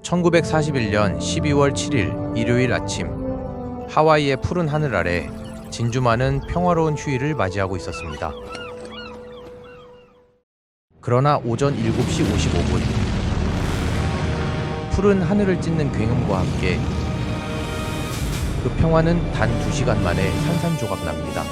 1941년 12월 7일 일요일 아침, 하와이의 푸른 하늘 아래 진주만은 평화로운 휴일을 맞이하고 있었습니다. 그러나 오전 7시 55분, 푸른 하늘을 찢는 굉음과 함께 그 평화는 단 2시간 만에 산산조각 납니다.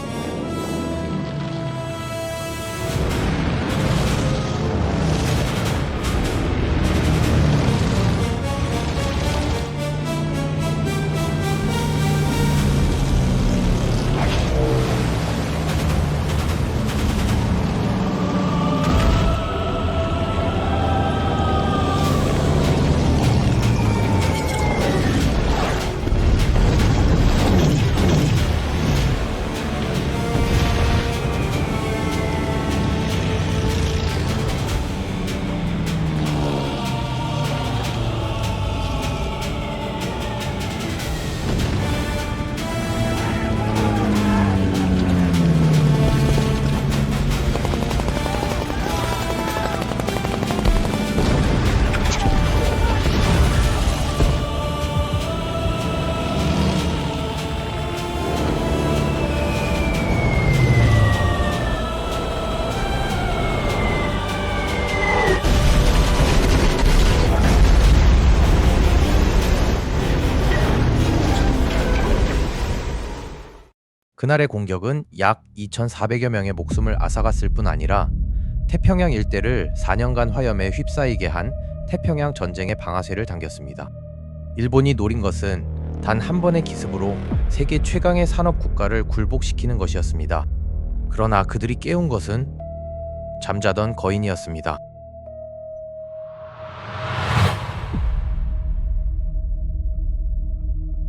그날의 공격은 약 2,400여 명의 목숨을 앗아갔을 뿐 아니라 태평양 일대를 4년간 화염에 휩싸이게 한 태평양 전쟁의 방아쇠를 당겼습니다. 일본이 노린 것은 단 한 번의 기습으로 세계 최강의 산업 국가를 굴복시키는 것이었습니다. 그러나 그들이 깨운 것은 잠자던 거인이었습니다.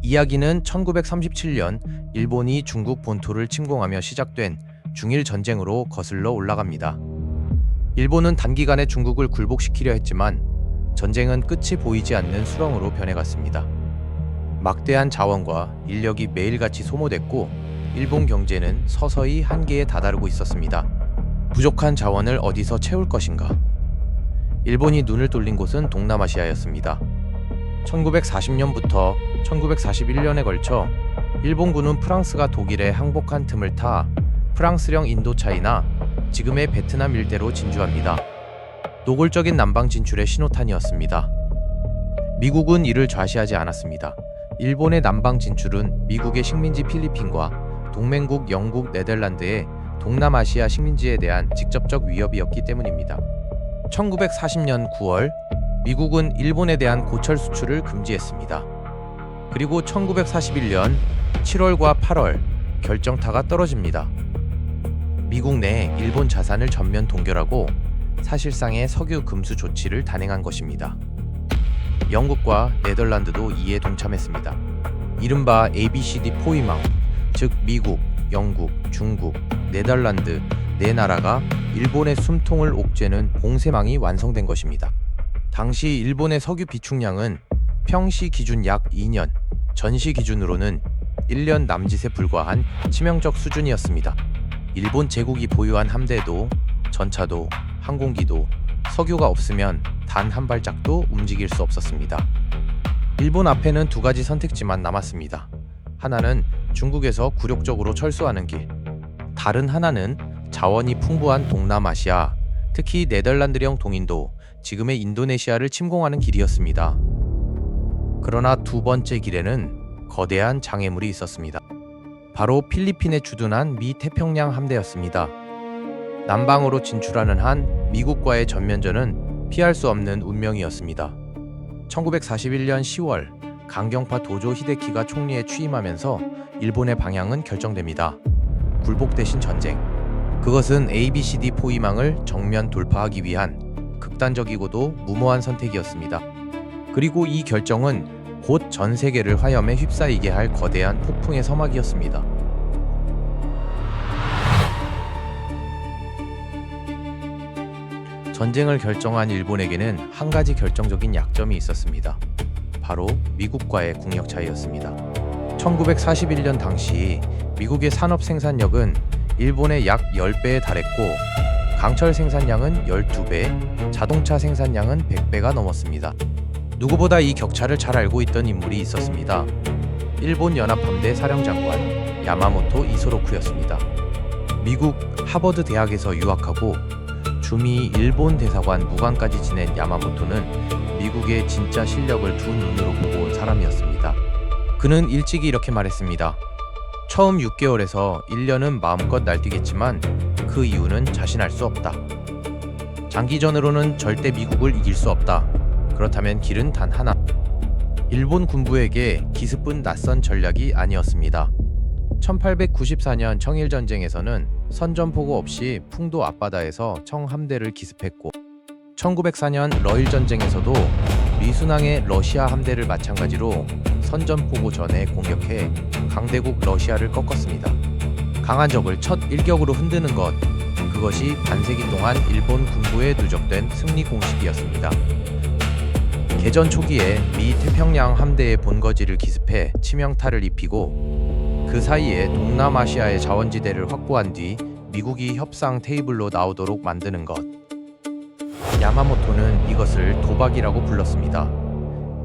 이야기는 1937년 일본이 중국 본토를 침공하며 시작된 중일 전쟁으로 거슬러 올라갑니다. 일본은 단기간에 중국을 굴복시키려 했지만 전쟁은 끝이 보이지 않는 수렁으로 변해갔습니다. 막대한 자원과 인력이 매일같이 소모됐고 일본 경제는 서서히 한계에 다다르고 있었습니다. 부족한 자원을 어디서 채울 것인가? 일본이 눈을 돌린 곳은 동남아시아였습니다. 1940년부터 1941년에 걸쳐 일본군은 프랑스가 독일에 항복한 틈을 타 프랑스령 인도차이나 지금의 베트남 일대로 진주합니다. 노골적인 남방 진출의 신호탄이었습니다. 미국은 이를 좌시하지 않았습니다. 일본의 남방 진출은 미국의 식민지 필리핀과 동맹국 영국, 네덜란드의 동남아시아 식민지에 대한 직접적 위협이었기 때문입니다. 1940년 9월 미국은 일본에 대한 고철 수출을 금지했습니다. 그리고 1941년 7월과 8월 결정타가 떨어집니다. 미국 내 일본 자산을 전면 동결하고 사실상의 석유 금수 조치를 단행한 것입니다. 영국과 네덜란드도 이에 동참했습니다. 이른바 ABCD 포위망, 즉 미국, 영국, 중국, 네덜란드 네 나라가 일본의 숨통을 옥죄는 봉쇄망이 완성된 것입니다. 당시 일본의 석유 비축량은 평시 기준 약 2년, 전시 기준으로는 1년 남짓에 불과한 치명적 수준이었습니다. 일본 제국이 보유한 함대도, 전차도, 항공기도 석유가 없으면 단 한 발짝도 움직일 수 없었습니다. 일본 앞에는 두 가지 선택지만 남았습니다. 하나는 중국에서 굴욕적으로 철수하는 길, 다른 하나는 자원이 풍부한 동남아시아, 특히 네덜란드령 동인도, 지금의 인도네시아를 침공하는 길이었습니다. 그러나 두 번째 길에는 거대한 장애물이 있었습니다. 바로 필리핀에 주둔한 미 태평양 함대였습니다. 남방으로 진출하는 한 미국과의 전면전은 피할 수 없는 운명이었습니다. 1941년 10월 강경파 도조 히데키가 총리에 취임하면서 일본의 방향은 결정됩니다. 굴복 대신 전쟁. 그것은 ABCD 포위망을 정면 돌파하기 위한 극단적이고도 무모한 선택이었습니다. 그리고 이 결정은 곧 전 세계를 화염에 휩싸이게 할 거대한 폭풍의 서막이었습니다. 전쟁을 결정한 일본에게는 한 가지 결정적인 약점이 있었습니다. 바로 미국과의 국력 차이였습니다. 1941년 당시 미국의 산업 생산력은 일본의 약 10배에 달했고 강철 생산량은 12배, 자동차 생산량은 100배가 넘었습니다. 누구보다 이 격차를 잘 알고 있던 인물이 있었습니다. 일본 연합함대 사령장관 야마모토 이소로쿠였습니다. 미국 하버드 대학에서 유학하고 주미 일본 대사관 무관까지 지낸 야마모토는 미국의 진짜 실력을 두 눈으로 보고 온 사람이었습니다. 그는 일찍이 이렇게 말했습니다. 처음 6개월에서 1년은 마음껏 날뛰겠지만 그 이유는 자신할 수 없다. 장기전으로는 절대 미국을 이길 수 없다. 그렇다면 길은 단 하나. 일본 군부에게 기습은 낯선 전략이 아니었습니다. 1894년 청일전쟁에서는 선전포고 없이 풍도 앞바다에서 청함대를 기습했고 1904년 러일전쟁에서도 미순항의 러시아 함대를 마찬가지로 선전포고 전에 공격해 강대국 러시아를 꺾었습니다. 강한 적을 첫 일격으로 흔드는 것, 그것이 반세기 동안 일본 군부에 누적된 승리 공식이었습니다. 개전 초기에 미 태평양 함대의 본거지를 기습해 치명타를 입히고 그 사이에 동남아시아의 자원지대를 확보한 뒤 미국이 협상 테이블로 나오도록 만드는 것. 야마모토는 이것을 도박이라고 불렀습니다.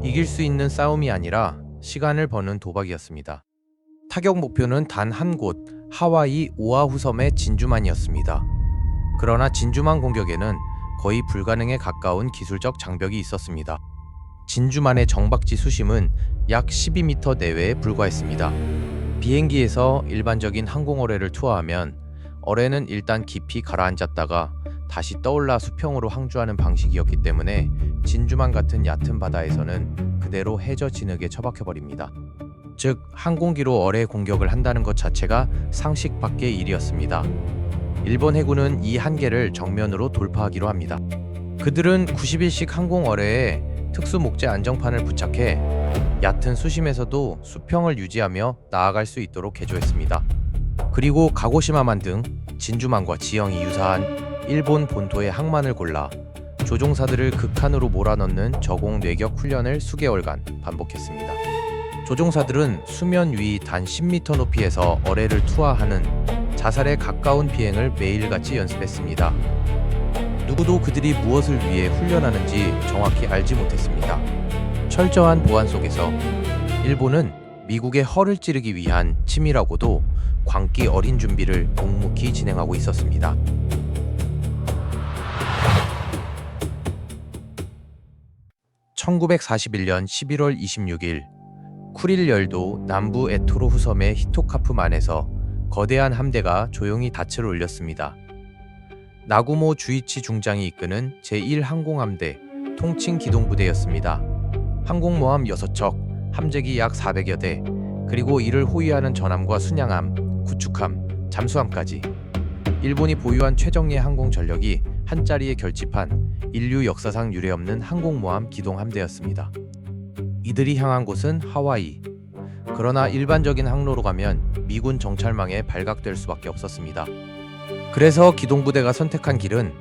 이길 수 있는 싸움이 아니라 시간을 버는 도박이었습니다. 타격 목표는 단 한 곳, 하와이 오아후 섬의 진주만이었습니다. 그러나 진주만 공격에는 거의 불가능에 가까운 기술적 장벽이 있었습니다. 진주만의 정박지 수심은 약 12m 내외에 불과했습니다. 비행기에서 일반적인 항공어뢰를 투하하면 어뢰는 일단 깊이 가라앉았다가 다시 떠올라 수평으로 항주하는 방식이었기 때문에 진주만 같은 얕은 바다에서는 그대로 해저 진흙에 처박혀버립니다. 즉 항공기로 어뢰 공격을 한다는 것 자체가 상식 밖의 일이었습니다. 일본 해군은 이 한계를 정면으로 돌파하기로 합니다. 그들은 91식 항공 어뢰에 특수 목재 안정판을 부착해 얕은 수심에서도 수평을 유지하며 나아갈 수 있도록 개조했습니다. 그리고 가고시마만 등 진주만과 지형이 유사한 일본 본토의 항만을 골라 조종사들을 극한으로 몰아넣는 저공 뇌격 훈련을 수개월간 반복했습니다. 조종사들은 수면 위 단 10m 높이에서 어뢰를 투하하는 자살에 가까운 비행을 매일같이 연습했습니다. 누구도 그들이 무엇을 위해 훈련하는지 정확히 알지 못했습니다. 철저한 보안 속에서 일본은 미국의 허를 찌르기 위한 치밀하고도 광기 어린 준비를 묵묵히 진행하고 있었습니다. (1941년 11월 26일) 쿠릴 열도 남부 에토로후 섬의 히토카프만에서 거대한 함대가 조용히 닻을 올렸습니다. 나구모 주이치 중장이 이끄는 제1항공함대 통칭기동부대였습니다. 항공모함 6척, 함재기 약 400여 대, 그리고 이를 호위하는 전함과 순양함, 구축함, 잠수함까지 일본이 보유한 최정예 항공 전력이 한자리에 결집한 인류 역사상 유례없는 항공모함 기동함대였습니다. 이들이 향한 곳은 하와이. 그러나 일반적인 항로로 가면 미군 정찰망에 발각될 수밖에 없었습니다. 그래서 기동부대가 선택한 길은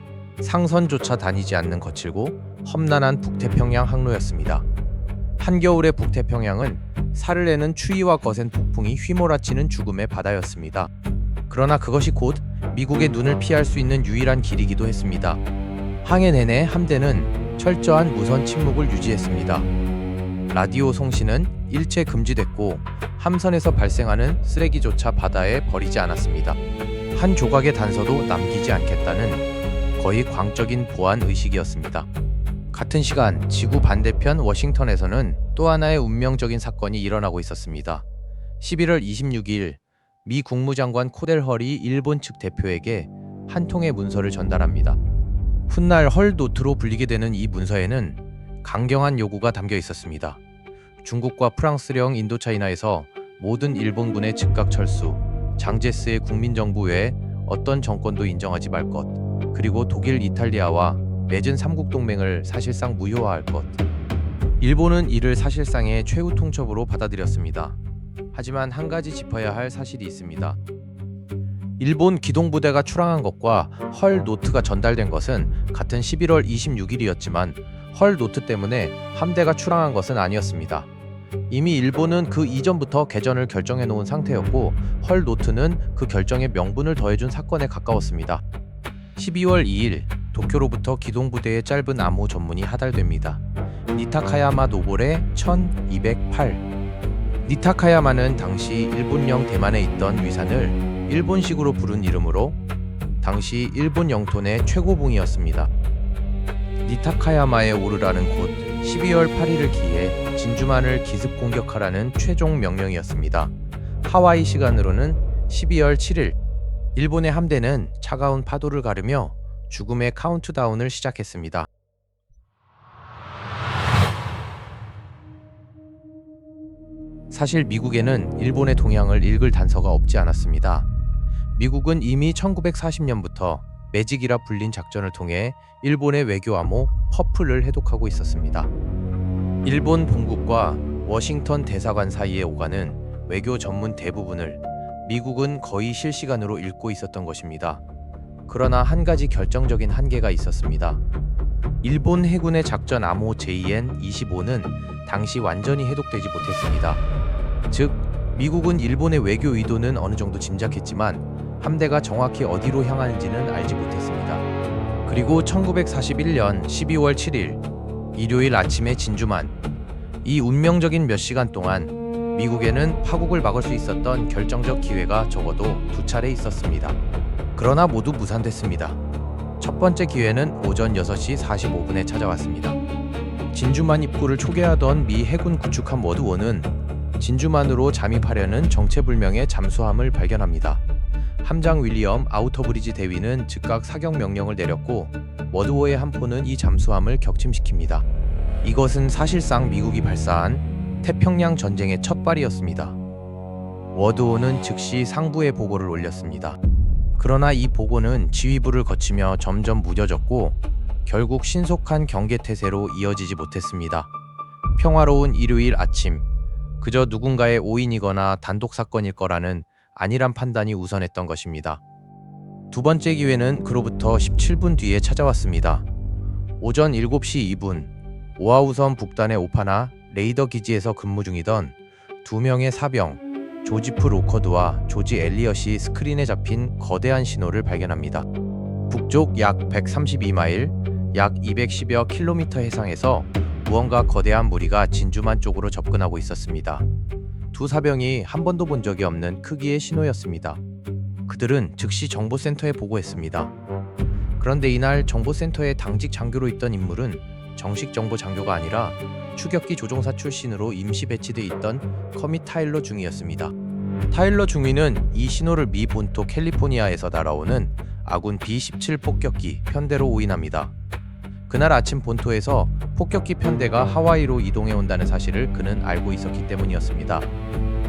상선조차 다니지 않는 거칠고 험난한 북태평양 항로였습니다. 한겨울의 북태평양은 살을 내는 추위와 거센 폭풍이 휘몰아치는 죽음의 바다였습니다. 그러나 그것이 곧 미국의 눈을 피할 수 있는 유일한 길이기도 했습니다. 항해 내내 함대는 철저한 무선 침묵을 유지했습니다. 라디오 송신은 일체 금지됐고 함선에서 발생하는 쓰레기조차 바다에 버리지 않았습니다. 한 조각의 단서도 남기지 않겠다는 거의 광적인 보안 의식이었습니다. 같은 시간 지구 반대편 워싱턴에서는 또 하나의 운명적인 사건이 일어나고 있었습니다. 11월 26일 미 국무장관 코델 헐이 일본 측 대표에게 한 통의 문서를 전달합니다. 훗날 헐 노트로 불리게 되는 이 문서에는 강경한 요구가 담겨 있었습니다. 중국과 프랑스령 인도차이나에서 모든 일본군의 즉각 철수, 장제스의 국민정부 외에 어떤 정권도 인정하지 말 것, 그리고 독일, 이탈리아와 맺은 삼국 동맹을 사실상 무효화할 것. 일본은 이를 사실상의 최후 통첩으로 받아들였습니다. 하지만 한 가지 짚어야 할 사실이 있습니다. 일본 기동부대가 출항한 것과 헐 노트가 전달된 것은 같은 11월 26일이었지만 헐 노트 때문에 함대가 출항한 것은 아니었습니다. 이미 일본은 그 이전부터 개전을 결정해 놓은 상태였고 헐 노트는 그 결정에 명분을 더해준 사건에 가까웠습니다. 12월 2일 도쿄로부터 기동부대의 짧은 암호 전문이 하달됩니다. 니타카야마 노골의 1208. 니타카야마는 당시 일본령 대만에 있던 위산을 일본식으로 부른 이름으로 당시 일본 영토 내 최고봉이었습니다. 니타카야마에 오르라는 곳 12월 8일을 기해 진주만을 기습 공격하라는 최종 명령이었습니다. 하와이 시간으로는 12월 7일, 일본의 함대는 차가운 파도를 가르며 죽음의 카운트다운을 시작했습니다. 사실 미국에는 일본의 동향을 읽을 단서가 없지 않았습니다. 미국은 이미 1940년부터 매직이라 불린 작전을 통해 일본의 외교 암호 퍼플을 해독하고 있었습니다. 일본 본국과 워싱턴 대사관 사이에 오가는 외교 전문 대부분을 미국은 거의 실시간으로 읽고 있었던 것입니다. 그러나 한 가지 결정적인 한계가 있었습니다. 일본 해군의 작전 암호 JN-25는 당시 완전히 해독되지 못했습니다. 즉, 미국은 일본의 외교 의도는 어느 정도 짐작했지만 함대가 정확히 어디로 향하는지는 알지 못했습니다. 그리고 1941년 12월 7일 일요일 아침에 진주만, 이 운명적인 몇 시간 동안 미국에는 파국을 막을 수 있었던 결정적 기회가 적어도 2차례 있었습니다. 그러나 모두 무산됐습니다. 첫 번째 기회는 오전 6시 45분에 찾아왔습니다. 진주만 입구를 초계하던 미 해군 구축함 워드원은 진주만으로 잠입하려는 정체불명의 잠수함을 발견합니다. 함장 윌리엄 아우터브리지 대위는 즉각 사격 명령을 내렸고 워드워의 함포는 이 잠수함을 격침시킵니다. 이것은 사실상 미국이 발사한 태평양 전쟁의 첫 발이었습니다. 워드워는 즉시 상부에 보고를 올렸습니다. 그러나 이 보고는 지휘부를 거치며 점점 무뎌졌고 결국 신속한 경계태세로 이어지지 못했습니다. 평화로운 일요일 아침, 그저 누군가의 오인이거나 단독 사건일 거라는 안일한 판단이 우선했던 것입니다. 두 번째 기회는 그로부터 17분 뒤에 찾아왔습니다. 오전 7시 2분, 오아우섬 북단의 오파나 레이더 기지에서 근무 중이던 2명의 사병, 조지프 로커드와 조지 엘리엇이 스크린에 잡힌 거대한 신호를 발견합니다. 북쪽 약 132마일, 약 210여 킬로미터 해상에서 무언가 거대한 무리가 진주만 쪽으로 접근하고 있었습니다. 두 사병이 한 번도 본 적이 없는 크기의 신호였습니다. 그들은 즉시 정보센터에 보고했습니다. 그런데 이날 정보센터에 당직 장교로 있던 인물은 정식 정보 장교가 아니라 추격기 조종사 출신으로 임시 배치돼 있던 커밋 타일러 중위였습니다. 타일러 중위는 이 신호를 미 본토 캘리포니아에서 날아오는 아군 B-17 폭격기 편대로 오인합니다. 그날 아침 본토에서 폭격기 편대가 하와이로 이동해 온다는 사실을 그는 알고 있었기 때문이었습니다.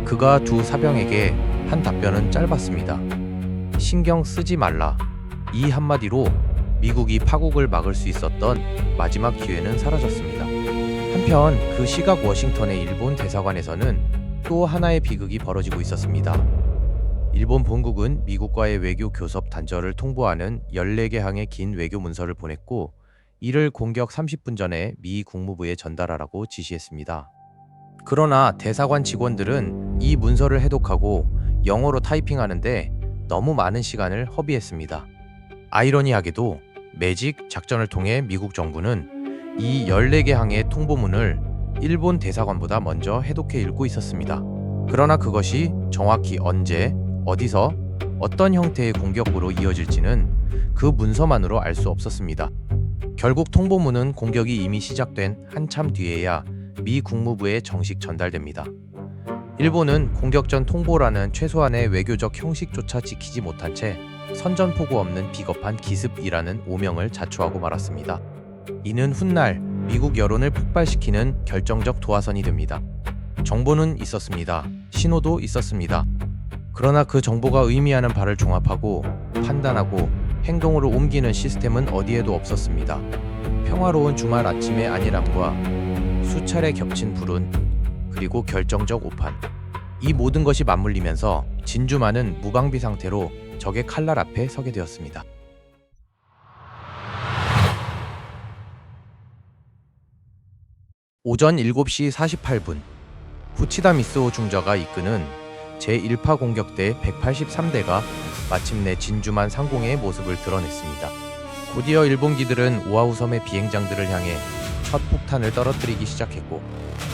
그가 두 사병에게 한 답변은 짧았습니다. 신경 쓰지 말라. 이 한마디로 미국이 파국을 막을 수 있었던 마지막 기회는 사라졌습니다. 한편 그 시각 워싱턴의 일본 대사관에서는 또 하나의 비극이 벌어지고 있었습니다. 일본 본국은 미국과의 외교 교섭 단절을 통보하는 14개 항의 긴 외교 문서를 보냈고 이를 공격 30분 전에 미 국무부에 전달하라고 지시했습니다. 그러나 대사관 직원들은 이 문서를 해독하고 영어로 타이핑하는데 너무 많은 시간을 허비했습니다. 아이러니하게도 매직 작전을 통해 미국 정부는 이 14개 항의 통보문을 일본 대사관보다 먼저 해독해 읽고 있었습니다. 그러나 그것이 정확히 언제, 어디서, 어떤 형태의 공격으로 이어질지는 그 문서만으로 알 수 없었습니다. 결국 통보문은 공격이 이미 시작된 한참 뒤에야 미 국무부에 정식 전달됩니다. 일본은 공격 전 통보라는 최소한의 외교적 형식조차 지키지 못한 채 선전포고 없는 비겁한 기습이라는 오명을 자초하고 말았습니다. 이는 훗날 미국 여론을 폭발시키는 결정적 도화선이 됩니다. 정보는 있었습니다. 신호도 있었습니다. 그러나 그 정보가 의미하는 바를 종합하고 판단하고 행동으로 옮기는 시스템은 어디에도 없었습니다. 평화로운 주말 아침의 안일함과 수차례 겹친 불운, 그리고 결정적 오판, 이 모든 것이 맞물리면서 진주만은 무방비 상태로 적의 칼날 앞에 서게 되었습니다. 오전 7시 48분, 후치다 미스오 중저가 이끄는 제1파 공격대 183대가 마침내 진주만 상공의 모습을 드러냈습니다. 곧이어 일본기들은 오아후 섬의 비행장들을 향해 첫 폭탄을 떨어뜨리기 시작했고,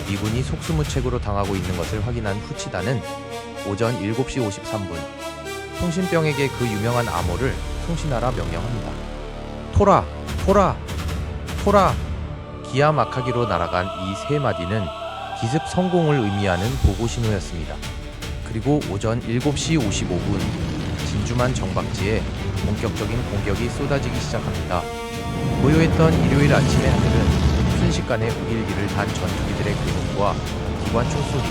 미군이 속수무책으로 당하고 있는 것을 확인한 후치다는 오전 7시 53분 통신병에게 그 유명한 암호를 통신하라 명령합니다. 토라! 토라! 토라! 기아 마카기로 날아간 이 세 마디는 기습 성공을 의미하는 보고 신호였습니다. 그리고 오전 7시 55분 진주만 정박지에 본격적인 공격이 쏟아지기 시작합니다. 고요했던 일요일 아침의 하늘은 순식간에 우길기를 단 전투기들의 괴동과 기관총 소리,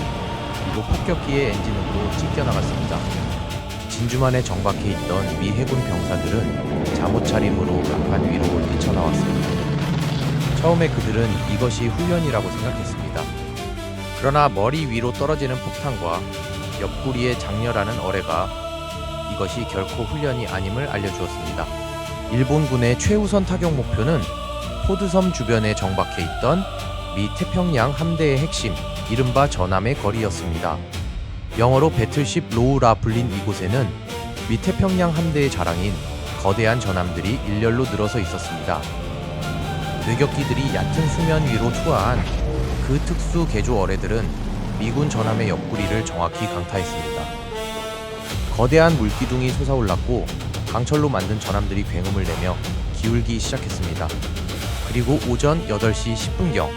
그리고 폭격기의 엔진음으로 찢겨나갔습니다. 진주만에 정박해 있던 미 해군 병사들은 잠옷 차림으로 간판 위로 뛰쳐나왔습니다. 처음에 그들은 이것이 훈련이라고 생각했습니다. 그러나 머리 위로 떨어지는 폭탄과 옆구리에 장렬하는 어뢰가 이것이 결코 훈련이 아님을 알려주었습니다. 일본군의 최우선 타격 목표는 포드섬 주변에 정박해 있던 미 태평양 함대의 핵심, 이른바 전함의 거리였습니다. 영어로 배틀십 로우라 불린 이곳에는 미 태평양 함대의 자랑인 거대한 전함들이 일렬로 늘어서 있었습니다. 외격기들이 얕은 수면 위로 투하한 그 특수 개조 어뢰들은 미군 전함의 옆구리를 정확히 강타했습니다. 거대한 물기둥이 솟아올랐고 강철로 만든 전함들이 굉음을 내며 기울기 시작했습니다. 그리고 오전 8시 10분경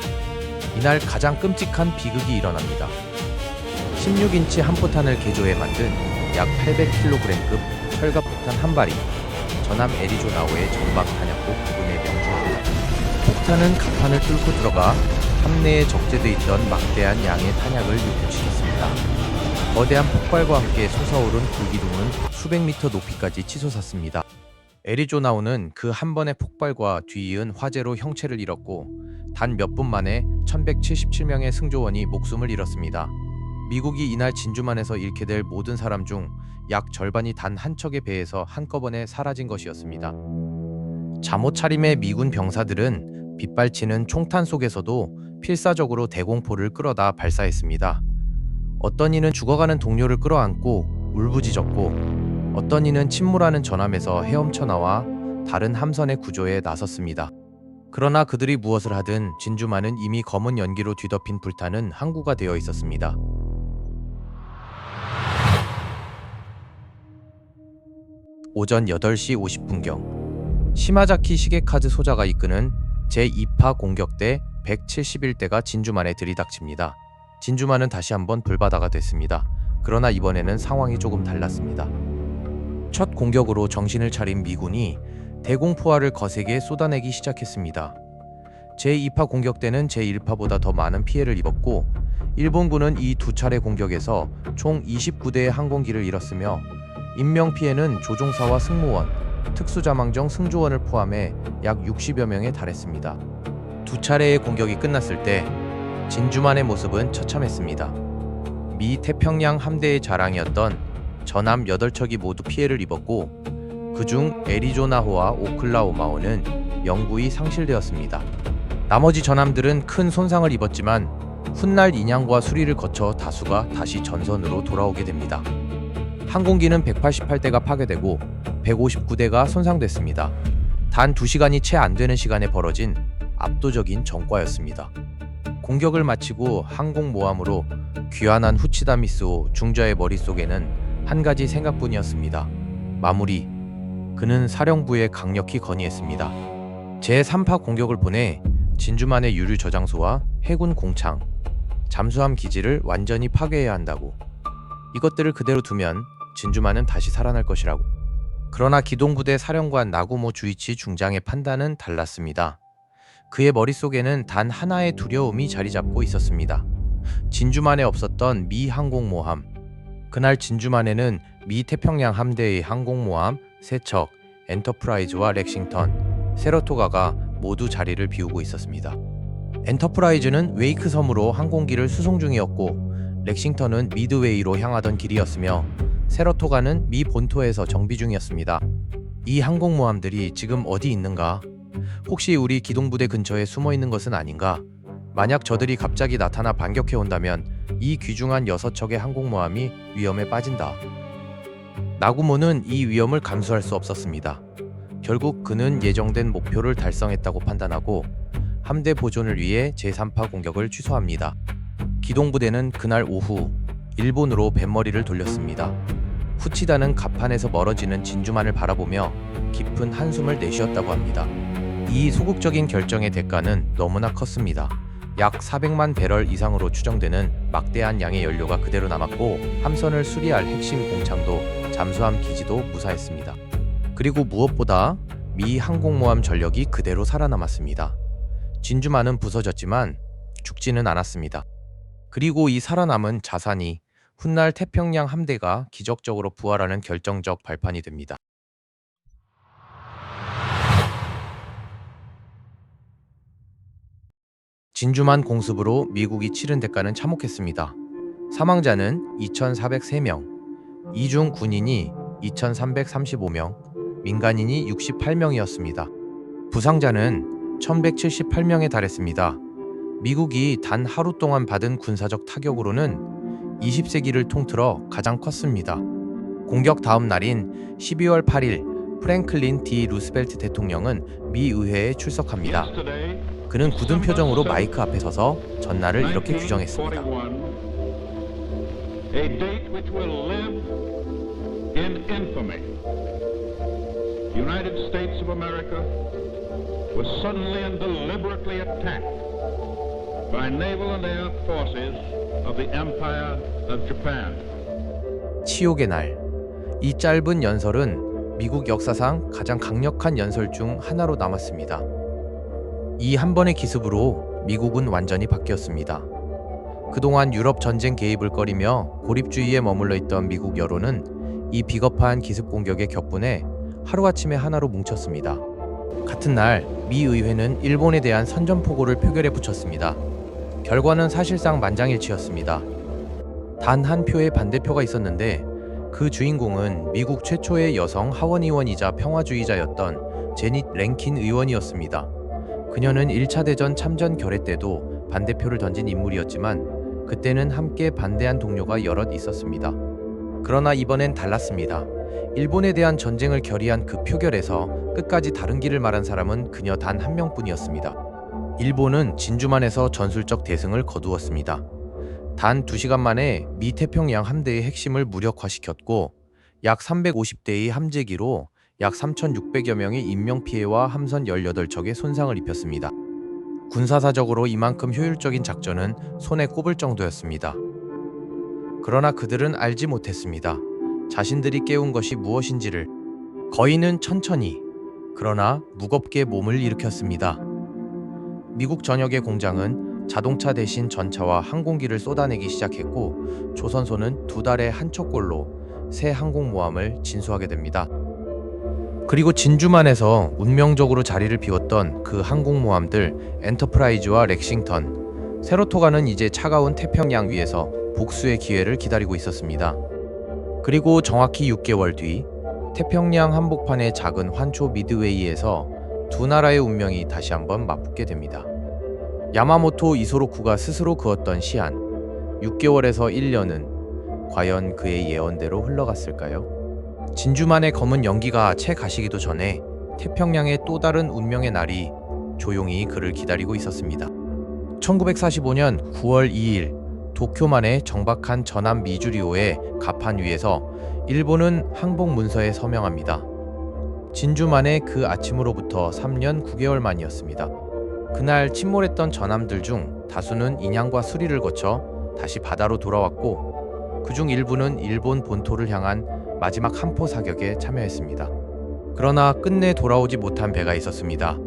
이날 가장 끔찍한 비극이 일어납니다. 16인치 한포탄을 개조해 만든 약 800kg급 철갑폭탄 한 발이 전함 애리조나호의 정박 탄약고 부근에 명중합니다. 폭탄은 갑판을 뚫고 들어가 함내에 적재돼 있던 막대한 양의 탄약을 유출시켰습니다. 거대한 폭발과 함께 솟아오른 불기둥은 수백 미터 높이까지 치솟았습니다. 애리조나호는 그 한 번의 폭발과 뒤이은 화재로 형체를 잃었고 단 몇 분 만에 1177명의 승조원이 목숨을 잃었습니다. 미국이 이날 진주만에서 잃게 될 모든 사람 중 약 절반이 단 한 척의 배에서 한꺼번에 사라진 것이었습니다. 잠옷 차림의 미군 병사들은 빗발치는 총탄 속에서도 필사적으로 대공포를 끌어다 발사했습니다. 어떤 이는 죽어가는 동료를 끌어안고 울부짖었고 어떤 이는 침몰하는 전함에서 헤엄쳐 나와 다른 함선의 구조에 나섰습니다. 그러나 그들이 무엇을 하든 진주만은 이미 검은 연기로 뒤덮인 불타는 항구가 되어 있었습니다. 오전 8시 50분경 시마자키 시게카즈 소자가 이끄는 제2파 공격대 171대가 진주만에 들이닥칩니다. 진주만은 다시 한번 불바다가 됐습니다. 그러나 이번에는 상황이 조금 달랐습니다. 첫 공격으로 정신을 차린 미군이 대공포화를 거세게 쏟아내기 시작했습니다. 제2파 공격대는 제1파보다 더 많은 피해를 입었고 일본군은 이 두 차례 공격에서 총 29대의 항공기를 잃었으며 인명피해는 조종사와 승무원, 특수자망정 승조원을 포함해 약 60여 명에 달했습니다. 두 차례의 공격이 끝났을 때 진주만의 모습은 처참했습니다. 미 태평양 함대의 자랑이었던 전함 8척이 모두 피해를 입었고 그중 애리조나호와 오클라호마호는 영구히 상실되었습니다. 나머지 전함들은 큰 손상을 입었지만 훗날 인양과 수리를 거쳐 다수가 다시 전선으로 돌아오게 됩니다. 항공기는 188대가 파괴되고 159대가 손상됐습니다. 단 2시간이 채 안 되는 시간에 벌어진 압도적인 전과였습니다. 공격을 마치고 항공모함으로 귀환한 후치다 미스오 중저의 머릿속에는 한 가지 생각뿐이었습니다. 마무리. 그는 사령부에 강력히 건의했습니다. 제3파 공격을 보내 진주만의 유류 저장소와 해군 공창, 잠수함 기지를 완전히 파괴해야 한다고. 이것들을 그대로 두면 진주만은 다시 살아날 것이라고. 그러나 기동부대 사령관 나구모 주이치 중장의 판단은 달랐습니다. 그의 머릿속에는 단 하나의 두려움이 자리 잡고 있었습니다. 진주만에 없었던 미 항공모함. 그날 진주만에는 미 태평양 함대의 항공모함 3척, 엔터프라이즈와 렉싱턴, 세러토가가 모두 자리를 비우고 있었습니다. 엔터프라이즈는 웨이크 섬으로 항공기를 수송 중이었고 렉싱턴은 미드웨이로 향하던 길이었으며 세러토가는 미 본토에서 정비 중이었습니다. 이 항공모함들이 지금 어디 있는가? 혹시 우리 기동부대 근처에 숨어 있는 것은 아닌가? 만약 저들이 갑자기 나타나 반격해 온다면 이 귀중한 6척의 항공모함이 위험에 빠진다. 나구모는 이 위험을 감수할 수 없었습니다. 결국 그는 예정된 목표를 달성했다고 판단하고 함대 보존을 위해 제3파 공격을 취소합니다. 기동부대는 그날 오후 일본으로 뱃머리를 돌렸습니다. 후치다는 갑판에서 멀어지는 진주만을 바라보며 깊은 한숨을 내쉬었다고 합니다. 이 소극적인 결정의 대가는 너무나 컸습니다. 약 400만 배럴 이상으로 추정되는 막대한 양의 연료가 그대로 남았고 함선을 수리할 핵심 공창도 잠수함 기지도 무사했습니다. 그리고 무엇보다 미 항공모함 전력이 그대로 살아남았습니다. 진주만은 부서졌지만 죽지는 않았습니다. 그리고 이 살아남은 자산이 훗날 태평양 함대가 기적적으로 부활하는 결정적 발판이 됩니다. 진주만 공습으로 미국이 치른 대가는 참혹했습니다. 사망자는 2,403명, 이중 군인이 2,335명, 민간인이 68명이었습니다. 부상자는 1,178명에 달했습니다. 미국이 단 하루 동안 받은 군사적 타격으로는 20세기를 통틀어 가장 컸습니다. 공격 다음 날인 12월 8일 프랭클린 D 루스벨트 대통령은 미 의회에 출석합니다. 그는 굳은 표정으로 마이크 앞에 서서 전날을 이렇게 규정했습니다. A date which will live in infamy. The United States of America was suddenly and deliberately attacked by naval and air forces of the Empire of Japan. 치욕의 날. 이 짧은 연설은 미국 역사상 가장 강력한 연설 중 하나로 남았습니다. 이 한 번의 기습으로 미국은 완전히 바뀌었습니다. 그동안 유럽 전쟁 개입을 꺼리며 고립주의에 머물러 있던 미국 여론은 이 비겁한 기습 공격의 격분에 하루아침에 하나로 뭉쳤습니다. 같은 날 미 의회는 일본에 대한 선전포고를 표결에 붙였습니다. 결과는 사실상 만장일치였습니다. 단 한 표의 반대표가 있었는데 그 주인공은 미국 최초의 여성 하원의원이자 평화주의자였던 제닛 랭킨 의원이었습니다. 그녀는 1차 대전 참전 결의 때도 반대표를 던진 인물이었지만 그때는 함께 반대한 동료가 여럿 있었습니다. 그러나 이번엔 달랐습니다. 일본에 대한 전쟁을 결의한 그 표결에서 끝까지 다른 길을 말한 사람은 그녀 단 한 명뿐이었습니다. 일본은 진주만에서 전술적 대승을 거두었습니다. 단 2시간 만에 미 태평양 함대의 핵심을 무력화시켰고 약 350대의 함재기로 약 3,600여 명의 인명피해와 함선 18척에 손상을 입혔습니다. 군사사적으로 이만큼 효율적인 작전은 손에 꼽을 정도였습니다. 그러나 그들은 알지 못했습니다. 자신들이 깨운 것이 무엇인지를. 거인은 천천히, 그러나 무겁게 몸을 일으켰습니다. 미국 전역의 공장은 자동차 대신 전차와 항공기를 쏟아내기 시작했고 조선소는 2달에 한 척꼴로 새 항공모함을 진수하게 됩니다. 그리고 진주만에서 운명적으로 자리를 비웠던 그 항공모함들 엔터프라이즈와 렉싱턴, 세로토가는 이제 차가운 태평양 위에서 복수의 기회를 기다리고 있었습니다. 그리고 정확히 6개월 뒤 태평양 한복판의 작은 환초 미드웨이에서 두 나라의 운명이 다시 한번 맞붙게 됩니다. 야마모토 이소로쿠가 스스로 그었던 시한 6개월에서 1년은 과연 그의 예언대로 흘러갔을까요? 진주만의 검은 연기가 채 가시기도 전에 태평양의 또 다른 운명의 날이 조용히 그를 기다리고 있었습니다. 1945년 9월 2일 도쿄만의 정박한 전함 미주리오의 갑판 위에서 일본은 항복 문서에 서명합니다. 진주만의 그 아침으로부터 3년 9개월 만이었습니다. 그날 침몰했던 전함들 중 다수는 인양과 수리를 거쳐 다시 바다로 돌아왔고 그중 일부는 일본 본토를 향한 마지막 함포 사격에 참여했습니다. 그러나 끝내 돌아오지 못한 배가 있었습니다.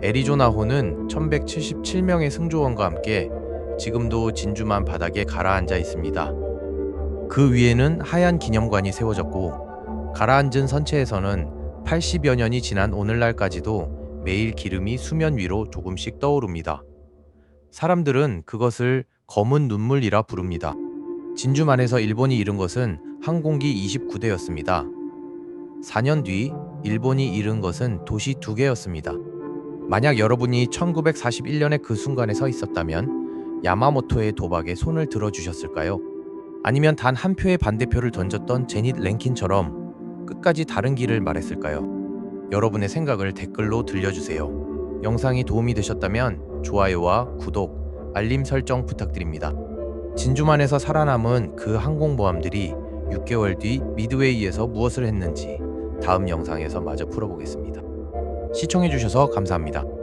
애리조나호는 1177명의 승조원과 함께 지금도 진주만 바닥에 가라앉아 있습니다. 그 위에는 하얀 기념관이 세워졌고 가라앉은 선체에서는 80여 년이 지난 오늘날까지도 매일 기름이 수면 위로 조금씩 떠오릅니다. 사람들은 그것을 검은 눈물이라 부릅니다. 진주만에서 일본이 잃은 것은 항공기 29대였습니다. 4년 뒤 일본이 잃은 것은 도시 2개였습니다. 만약 여러분이 1941년의 그 순간에 서 있었다면 야마모토의 도박에 손을 들어주셨을까요? 아니면 단 한 표의 반대표를 던졌던 제닛 랭킨처럼 끝까지 다른 길을 말했을까요? 여러분의 생각을 댓글로 들려주세요. 영상이 도움이 되셨다면 좋아요와 구독, 알림 설정 부탁드립니다. 진주만에서 살아남은 그 항공모함들이 6개월 뒤 미드웨이에서 무엇을 했는지 다음 영상에서 마저 풀어보겠습니다. 시청해주셔서 감사합니다.